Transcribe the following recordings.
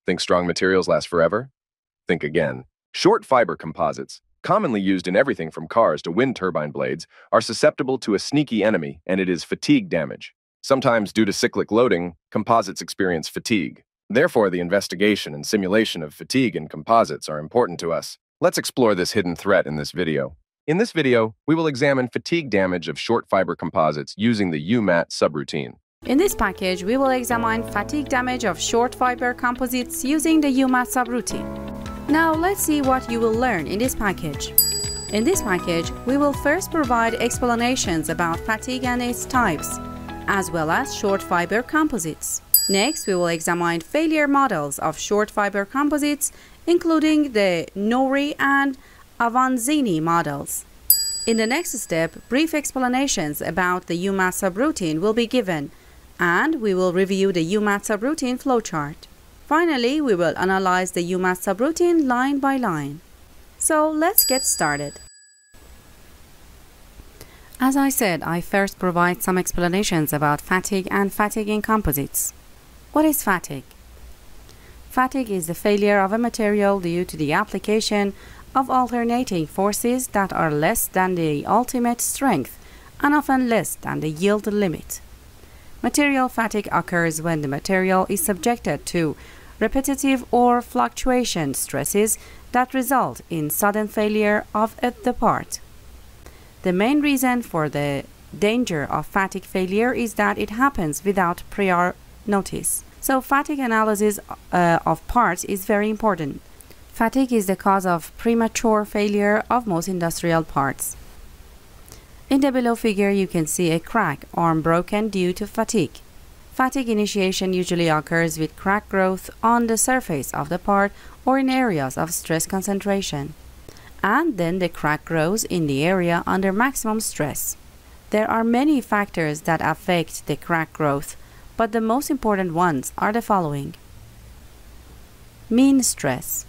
Think strong materials last forever? Think again. Short fiber composites, commonly used in everything from cars to wind turbine blades, are susceptible to a sneaky enemy, and it is fatigue damage. Sometimes, due to cyclic loading, composites experience fatigue. Therefore, the investigation and simulation of fatigue in composites are important to us. Let's explore this hidden threat in this video. In this video, we will examine fatigue damage of short fiber composites using the UMAT subroutine. In this package, we will examine fatigue damage of short fiber composites using the UMAT subroutine. Now, let's see what you will learn in this package. In this package, we will first provide explanations about fatigue and its types, as well as short fiber composites. Next, we will examine failure models of short fiber composites, including the Nouri and Avanzini models. In the next step, brief explanations about the UMAT subroutine will be given, and we will review the UMAT subroutine flowchart. Finally, we will analyze the UMAT subroutine line by line. So let's get started. As I said, I first provide some explanations about fatigue and fatigue in composites. What is fatigue? Fatigue is the failure of a material due to the application of alternating forces that are less than the ultimate strength and often less than the yield limit. Material fatigue occurs when the material is subjected to repetitive or fluctuation stresses that result in sudden failure of the part. The main reason for the danger of fatigue failure is that it happens without prior notice. So fatigue analysis of parts is very important. Fatigue is the cause of premature failure of most industrial parts. In the below figure, you can see a crack, arm broken due to fatigue. Fatigue initiation usually occurs with crack growth on the surface of the part or in areas of stress concentration. And then the crack grows in the area under maximum stress. There are many factors that affect the crack growth, but the most important ones are the following. Mean stress.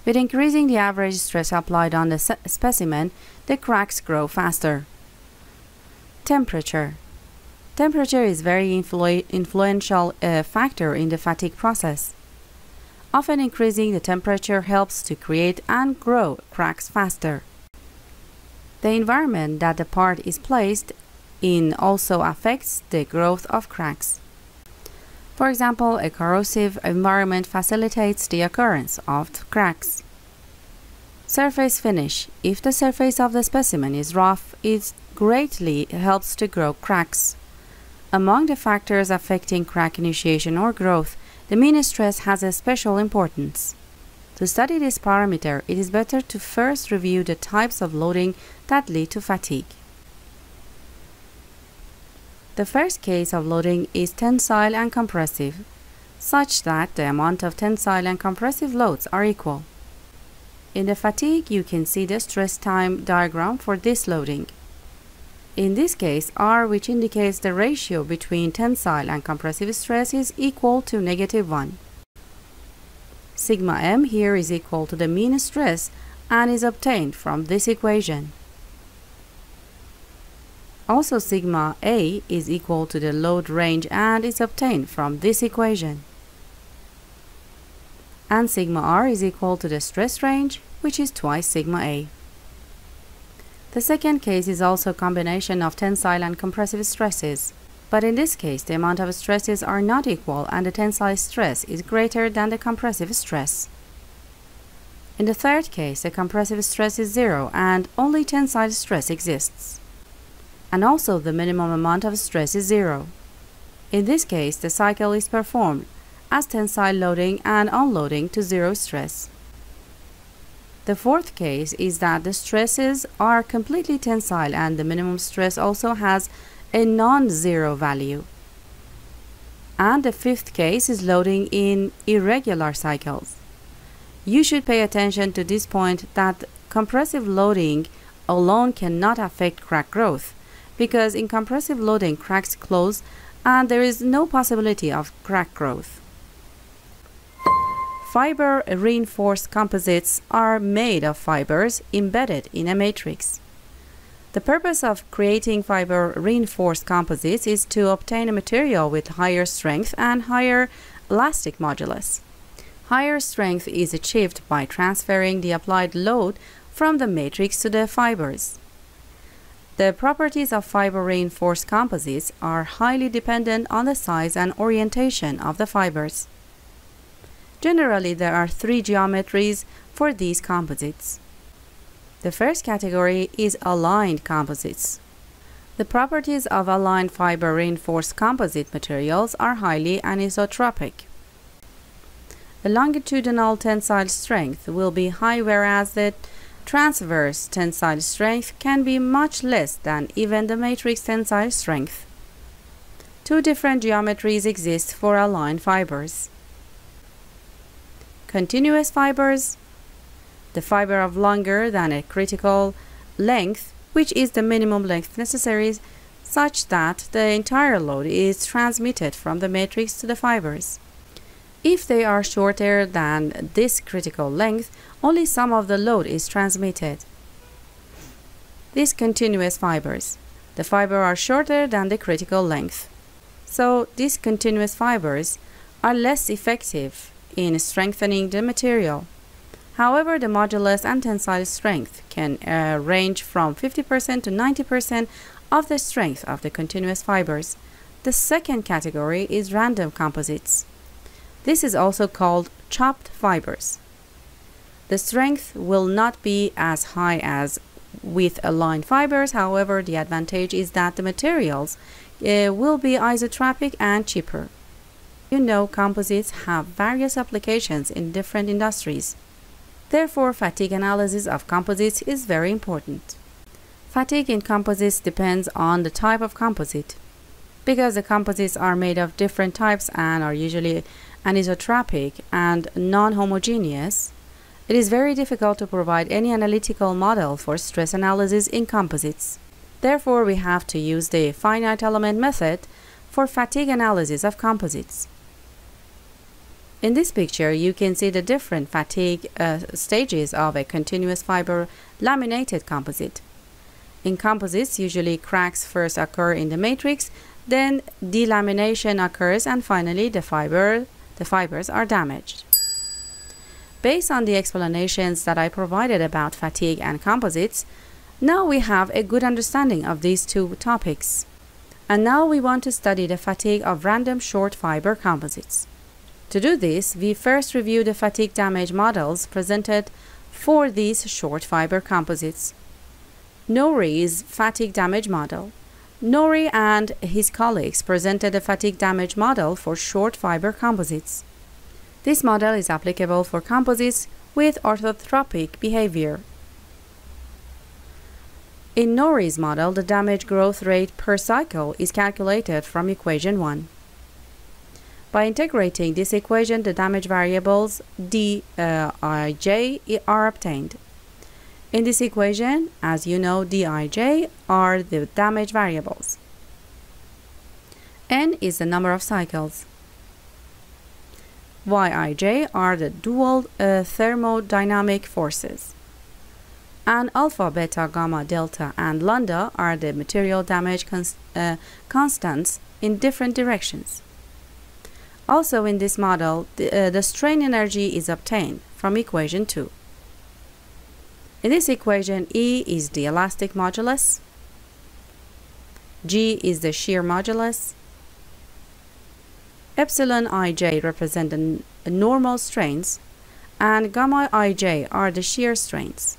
With increasing the average stress applied on the specimen, the cracks grow faster. Temperature. Temperature is a very influential factor in the fatigue process. Often increasing the temperature helps to create and grow cracks faster. The environment that the part is placed in also affects the growth of cracks. For example, a corrosive environment facilitates the occurrence of cracks. Surface finish. If the surface of the specimen is rough, it greatly helps to grow cracks. Among the factors affecting crack initiation or growth, the mean stress has a special importance. To study this parameter, it is better to first review the types of loading that lead to fatigue. The first case of loading is tensile and compressive, such that the amount of tensile and compressive loads are equal. In the fatigue, you can see the stress time diagram for this loading. In this case, R, which indicates the ratio between tensile and compressive stress, is equal to -1. Sigma M here is equal to the mean stress and is obtained from this equation. Also, sigma A is equal to the load range and is obtained from this equation. And sigma R is equal to the stress range, which is twice sigma A. The second case is also a combination of tensile and compressive stresses, but in this case the amount of stresses are not equal and the tensile stress is greater than the compressive stress. In the third case, the compressive stress is 0 and only tensile stress exists. And also the minimum amount of stress is 0. In this case, the cycle is performed as tensile loading and unloading to 0 stress. The fourth case is that the stresses are completely tensile and the minimum stress also has a non-zero value. And the fifth case is loading in irregular cycles. You should pay attention to this point that compressive loading alone cannot affect crack growth, because in compressive loading cracks close and there is no possibility of crack growth. Fiber reinforced composites are made of fibers embedded in a matrix. The purpose of creating fiber reinforced composites is to obtain a material with higher strength and higher elastic modulus. Higher strength is achieved by transferring the applied load from the matrix to the fibers. The properties of fiber-reinforced composites are highly dependent on the size and orientation of the fibers. Generally, there are three geometries for these composites. The first category is aligned composites. The properties of aligned fiber-reinforced composite materials are highly anisotropic. The longitudinal tensile strength will be high, whereas the transverse tensile strength can be much less than even the matrix tensile strength. Two different geometries exist for aligned fibers. Continuous fibers. The fiber of longer than a critical length, which is the minimum length necessary such that the entire load is transmitted from the matrix to the fibers. If they are shorter than this critical length, only some of the load is transmitted. Discontinuous fibers. The fibers are shorter than the critical length. So, discontinuous fibers are less effective in strengthening the material. However, the modulus and tensile strength can range from 50% to 90% of the strength of the continuous fibers. The second category is random composites. This is also called chopped fibers. The strength will not be as high as with aligned fibers. However, the advantage is that the materials will be isotropic and cheaper. You know, composites have various applications in different industries. Therefore, fatigue analysis of composites is very important. Fatigue in composites depends on the type of composite. Because the composites are made of different types and are usually anisotropic and non-homogeneous, it is very difficult to provide any analytical model for stress analysis in composites. Therefore, we have to use the finite element method for fatigue analysis of composites. In this picture, you can see the different fatigue stages of a continuous fiber laminated composite. In composites, usually cracks first occur in the matrix, then delamination occurs, and finally the fibers are damaged. Based on the explanations that I provided about fatigue and composites, now we have a good understanding of these two topics. And now we want to study the fatigue of random short fiber composites. To do this, we first review the fatigue damage models presented for these short fiber composites. Nouri's fatigue damage model. Nouri and his colleagues presented a fatigue damage model for short fiber composites. This model is applicable for composites with orthotropic behavior. In Nouri's model, the damage growth rate per cycle is calculated from equation 1. By integrating this equation, the damage variables dij are obtained. In this equation, as you know, dij are the damage variables. N is the number of cycles. Yij are the dual thermodynamic forces. And alpha, beta, gamma, delta, and lambda are the material damage constants in different directions. Also in this model, the strain energy is obtained from equation 2. In this equation, E is the elastic modulus, G is the shear modulus, epsilon ij represent the normal strains, and gamma ij are the shear strains.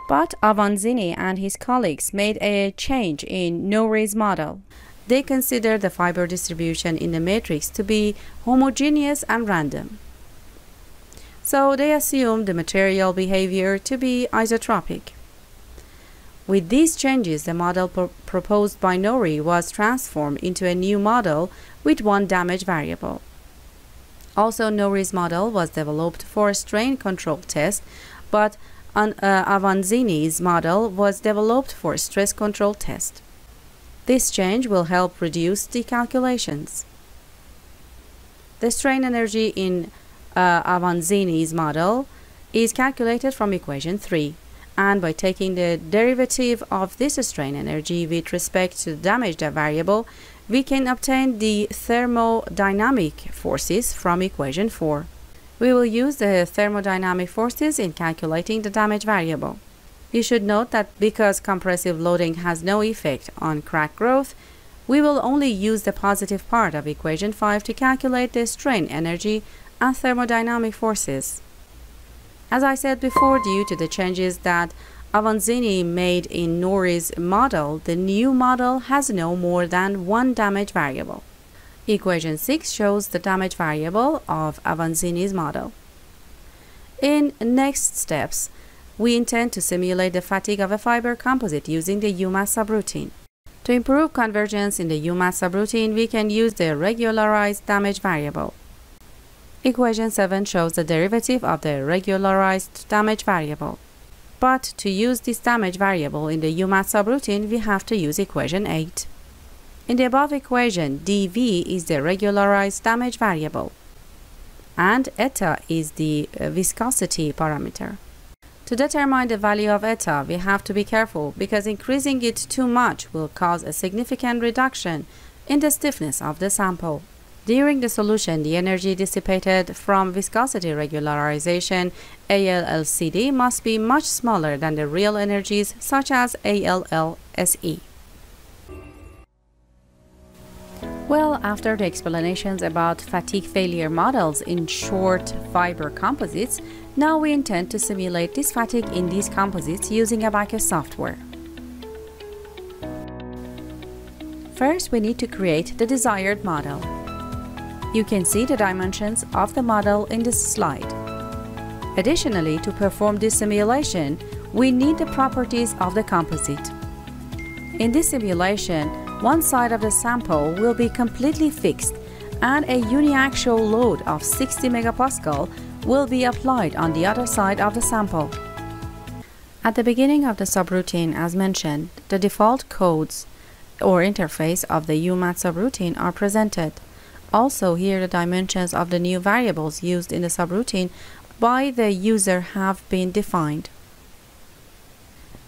But Avanzini and his colleagues made a change in Nouri's model. They consider the fiber distribution in the matrix to be homogeneous and random. So they assume the material behavior to be isotropic. With these changes, the model proposed by Nouri was transformed into a new model with one damage variable. Also, Nouri's model was developed for a strain control test, but Avanzini's model was developed for a stress control test. This change will help reduce the calculations. The strain energy in Avanzini's model is calculated from equation 3, and by taking the derivative of this strain energy with respect to the damage variable, we can obtain the thermodynamic forces from equation 4. We will use the thermodynamic forces in calculating the damage variable. You should note that because compressive loading has no effect on crack growth, we will only use the positive part of equation 5 to calculate the strain energy and thermodynamic forces. As I said before, due to the changes that Avanzini made in Nouri's model, the new model has no more than one damage variable. Equation 6 shows the damage variable of Avanzini's model. In next steps, we intend to simulate the fatigue of a fiber composite using the UMAT subroutine. To improve convergence in the UMAT subroutine, we can use the regularized damage variable. Equation 7 shows the derivative of the regularized damage variable. But to use this damage variable in the UMAT subroutine, we have to use equation 8. In the above equation, dV is the regularized damage variable, and eta is the viscosity parameter. To determine the value of eta, we have to be careful because increasing it too much will cause a significant reduction in the stiffness of the sample. During the solution, the energy dissipated from viscosity regularization ALLCD must be much smaller than the real energies such as ALLSE. Well, after the explanations about fatigue failure models in short fiber composites, now we intend to simulate this fatigue in these composites using Abaqus software. First, we need to create the desired model. You can see the dimensions of the model in this slide. Additionally, to perform this simulation, we need the properties of the composite. In this simulation, one side of the sample will be completely fixed and a uniaxial load of 60 megapascal will be applied on the other side of the sample. At the beginning of the subroutine, as mentioned, the default codes or interface of the UMAT subroutine are presented. Also, here the dimensions of the new variables used in the subroutine by the user have been defined.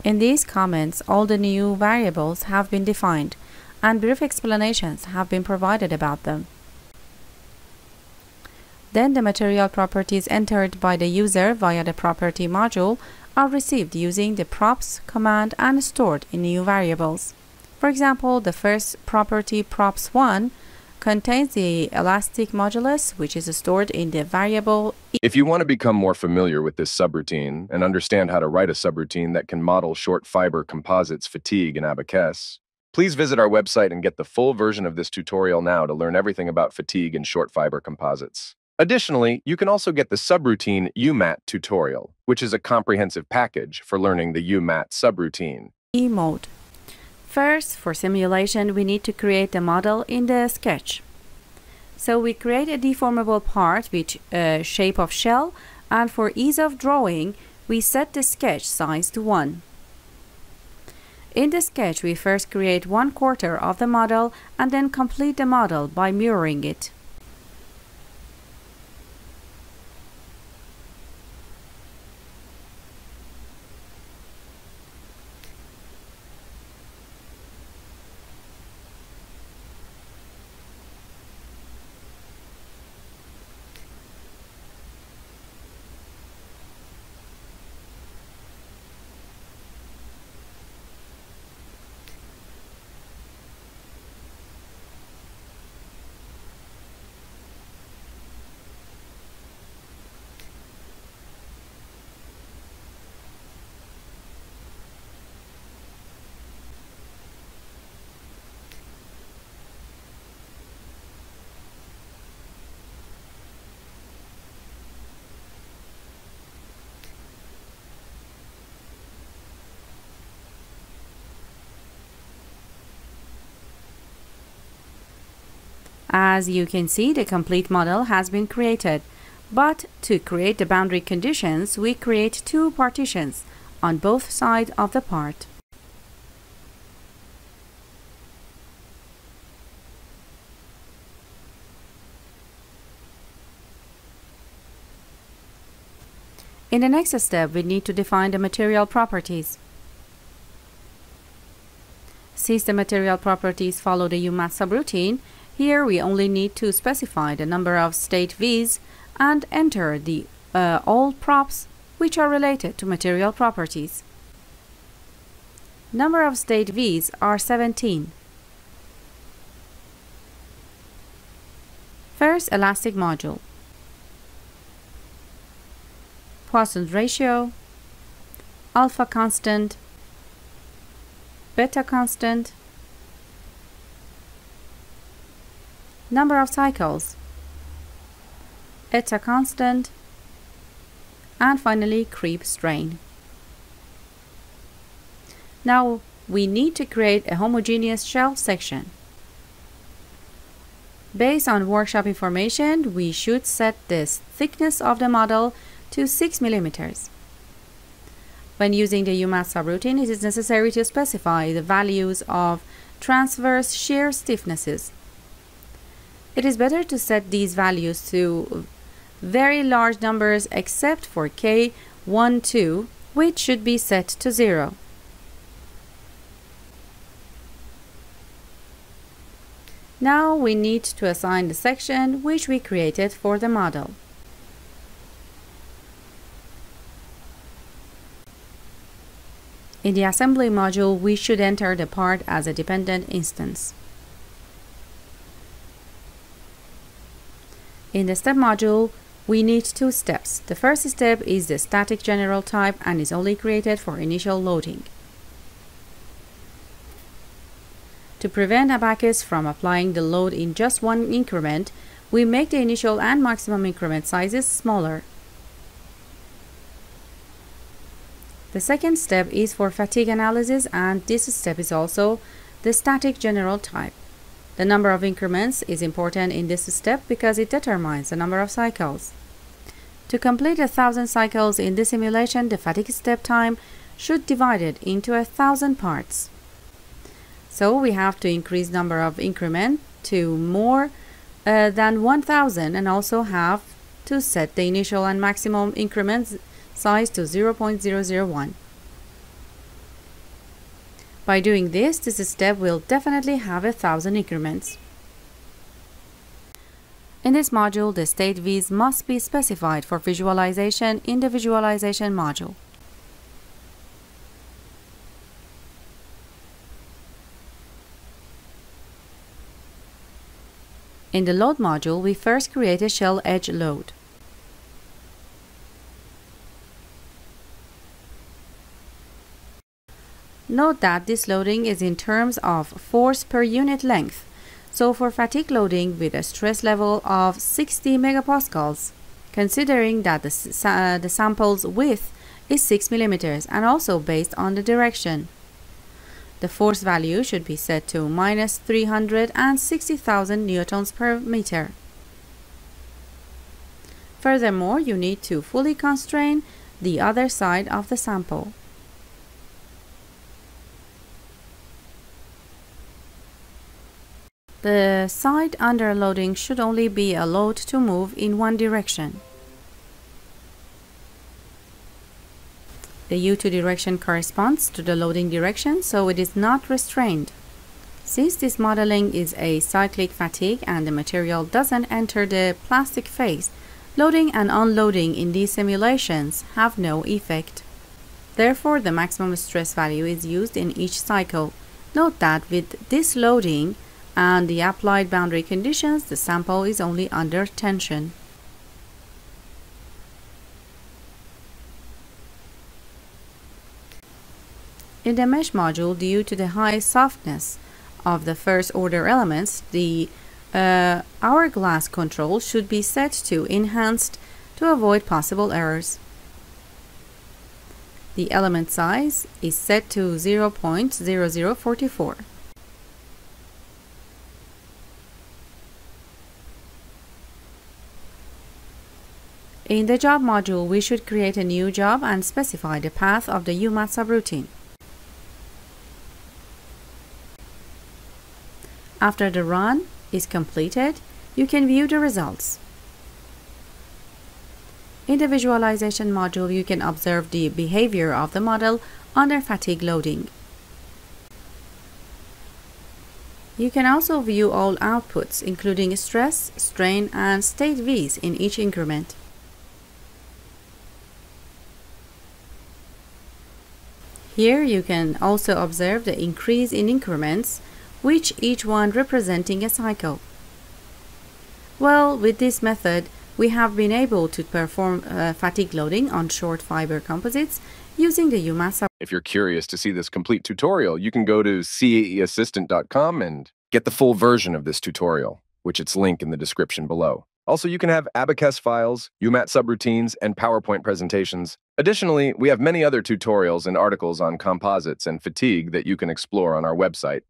In these comments, all the new variables have been defined, and brief explanations have been provided about them. Then the material properties entered by the user via the property module are received using the props command and stored in new variables. For example, the first property props1 contains the elastic modulus, which is stored in the variable. If you want to become more familiar with this subroutine and understand how to write a subroutine that can model short fiber composites fatigue in Abaqus, please visit our website and get the full version of this tutorial now to learn everything about fatigue and short fiber composites. Additionally, you can also get the subroutine UMAT tutorial, which is a comprehensive package for learning the UMAT subroutine. E-mode. First, for simulation, we need to create the model in the sketch. So we create a deformable part with a shape of shell, and for ease of drawing, we set the sketch size to 1. In the sketch, we first create 1/4 of the model and then complete the model by mirroring it. As you can see, the complete model has been created. But to create the boundary conditions, we create 2 partitions on both sides of the part. In the next step, we need to define the material properties. Since the material properties follow the UMAT subroutine, here we only need to specify the number of state V's and enter the all props which are related to material properties. Number of state V's are 17. First, elastic module. Poisson's ratio, alpha constant, beta constant, number of cycles, eta constant, and finally creep strain. Now we need to create a homogeneous shell section. Based on workshop information, we should set this thickness of the model to 6 mm. When using the UMAT subroutine, it is necessary to specify the values of transverse shear stiffnesses. It is better to set these values to very large numbers except for K12, which should be set to 0. Now we need to assign the section which we created for the model. In the assembly module, we should enter the part as a dependent instance. In the step module, we need two steps. The first step is the static general type and is only created for initial loading. To prevent Abaqus from applying the load in just one increment, we make the initial and maximum increment sizes smaller. The second step is for fatigue analysis, and this step is also the static general type. The number of increments is important in this step because it determines the number of cycles. To complete 1,000 cycles in this simulation, the fatigue step time should be divided into 1,000 parts. So we have to increase number of increment to more than 1,000 and also have to set the initial and maximum increment size to 0.001. By doing this step will definitely have 1,000 increments. In this module, the state V's must be specified for visualization in the visualization module. In the load module, we first create a shell edge load. Note that this loading is in terms of force per unit length. So for fatigue loading with a stress level of 60 megapascals, considering that the sample's width is 6 mm and also based on the direction, the force value should be set to minus 360,000 newtons per meter. Furthermore, you need to fully constrain the other side of the sample. The side under loading should only be allowed to move in one direction. The U2 direction corresponds to the loading direction, so it is not restrained. Since this modeling is a cyclic fatigue and the material doesn't enter the plastic phase, loading and unloading in these simulations have no effect. Therefore, the maximum stress value is used in each cycle. Note that with this loading and the applied boundary conditions, the sample is only under tension. In the mesh module, due to the high softness of the first order elements, the hourglass control should be set to enhanced to avoid possible errors. The element size is set to 0.0044. In the job module, we should create a new job and specify the path of the UMAT subroutine. After the run is completed, you can view the results. In the visualization module, you can observe the behavior of the model under fatigue loading. You can also view all outputs, including stress, strain, and state V's in each increment. Here you can also observe the increase in increments, which each one representing a cycle. Well, with this method, we have been able to perform fatigue loading on short fiber composites using the UMAT. If you're curious to see this complete tutorial, you can go to caeassistant.com and get the full version of this tutorial, which its link in the description below. Also, you can have Abaqus files, UMAT subroutines, and PowerPoint presentations. Additionally, we have many other tutorials and articles on composites and fatigue that you can explore on our website.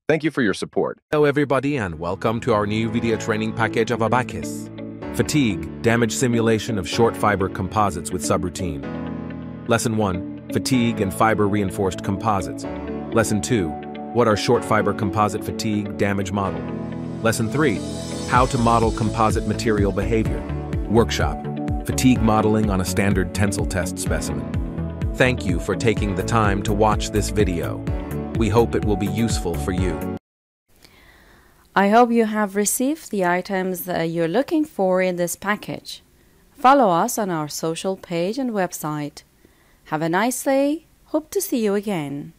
Thank you for your support. Hello everybody and welcome to our new video training package of Abaqus. Fatigue, damage simulation of short fiber composites with subroutine. Lesson 1, fatigue and fiber reinforced composites. Lesson 2, what are short fiber composite fatigue damage model? Lesson 3, how to model composite material behavior. Workshop, fatigue modeling on a standard tensile test specimen. Thank you for taking the time to watch this video. We hope it will be useful for you. I hope you have received the items that you're looking for in this package. Follow us on our social page and website. Have a nice day. Hope to see you again.